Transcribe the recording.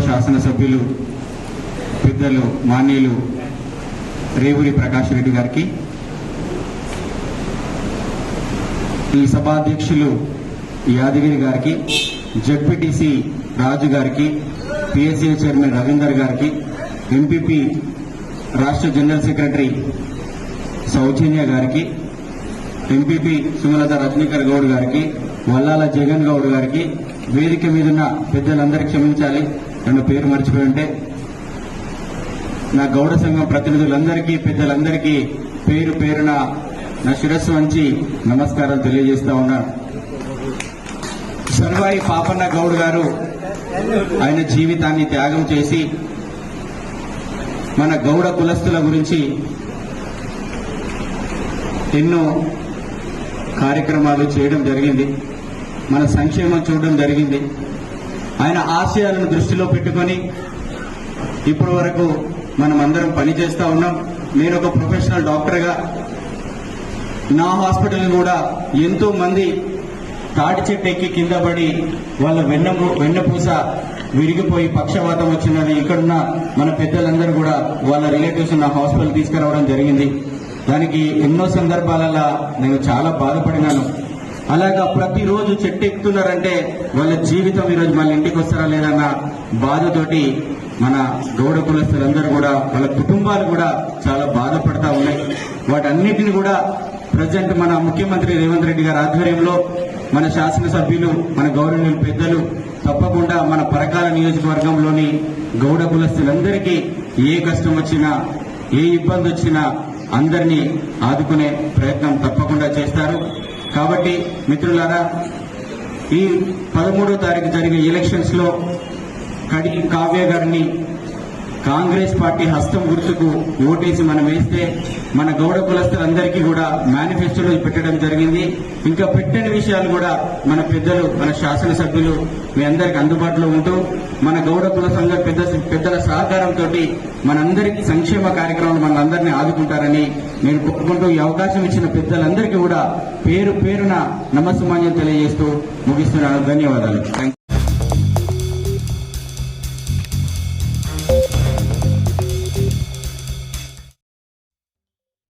శాసనసభ్యులు పెద్దలు మాన్యులు రేవూరి ప్రకాష్ రెడ్డి గారికి, ఈ సభాధ్యక్షులు యాదగిరి గారికి, జెడ్పీటీసీ రాజు గారికి, పిఎస్సీ చైర్మన్ రవీందర్ గారికి, ఎంపీపీ రాష్ట్ర జనరల్ సెక్రటరీ సౌజన్య గారికి, ఎంపీపీ సుమలత రజనీకర్ గౌడ్ గారికి, వల్లాల జగన్ గౌడ్ గారికి, వేదిక మీదున్న పెద్దలందరికీ క్షమించాలి నన్ను పేరు మర్చిపోయి ఉంటే. నా గౌడ సంఘం ప్రతినిధులందరికీ పెద్దలందరికీ పేరు పేరున నా శిరస్సు వంచి నమస్కారం తెలియజేస్తా ఉన్నాను. సర్వాయి పాపన్న గౌడ్ గారు ఆయన జీవితాన్ని త్యాగం చేసి మన గౌడ కులస్తుల గురించి ఎన్నో కార్యక్రమాలు చేయడం జరిగింది, మన సంక్షేమం చూడడం జరిగింది. ఆయన ఆశయాలను దృష్టిలో పెట్టుకొని ఇప్పటి వరకు మనం అందరం పనిచేస్తా ఉన్నాం. నేను ఒక ప్రొఫెషనల్ డాక్టర్గా నా హాస్పిటల్ కూడా ఎంతో మంది తాటి చెట్టు ఎక్కి కింద పడి వాళ్ళ వెన్నపూస విరిగిపోయి పక్షవాతం వచ్చినది ఇక్కడున్న మన పెద్దలందరూ కూడా వాళ్ళ రిలేటివ్స్ నా హాస్పిటల్ తీసుకురావడం జరిగింది. దానికి ఎన్నో సందర్భాలలో నేను చాలా బాధపడినాను. అలాగా ప్రతిరోజు చెట్టు ఎక్కుతున్నారంటే వాళ్ళ జీవితం ఈరోజు మళ్ళీ ఇంటికి వస్తారా లేదన్న బాధతోటి మన గౌడ కులస్తులందరూ కూడా వాళ్ళ కుటుంబాలు కూడా చాలా బాధపడతా ఉన్నాయి. వాటన్నిటిని కూడా ప్రజెంట్ మన ముఖ్యమంత్రి రేవంత్ రెడ్డి గారి ఆధ్వర్యంలో మన శాసనసభ్యులు మన గౌరవనీయులు పెద్దలు తప్పకుండా మన పరకాల నియోజకవర్గంలోని గౌడ కులస్తులందరికీ ఏ కష్టం వచ్చినా ఏ ఇబ్బంది వచ్చినా అందరినీ ఆదుకునే ప్రయత్నం తప్పకుండా చేస్తారు. కాబట్టి మిత్రులారా, ఈ 13వ తారీఖు జరిగే ఎలక్షన్స్ లో కడి కావ్య గారిని కాంగ్రెస్ పార్టీ హస్తం గుర్తుకు ఓటేసి మనం వేస్తే మన గౌడ కులస్తులందరికీ కూడా మేనిఫెస్టోలో పెట్టడం జరిగింది. ఇంకా పెట్టని విషయాలు కూడా మన పెద్దలు మన శాసనసభ్యులు మీ అందరికి అందుబాటులో ఉంటూ మన గౌడ కుల సంఘ పెద్దల సహకారంతో మనందరికీ సంక్షేమ కార్యక్రమాలు మనందరినీ ఆదుకుంటారని నేను కోరుకుంటూ ఈ అవకాశం ఇచ్చిన పెద్దలందరికీ కూడా పేరు పేరున నమస్సుమాన్యం తెలియజేస్తూ ముగిస్తున్నాను. ధన్యవాదాలు.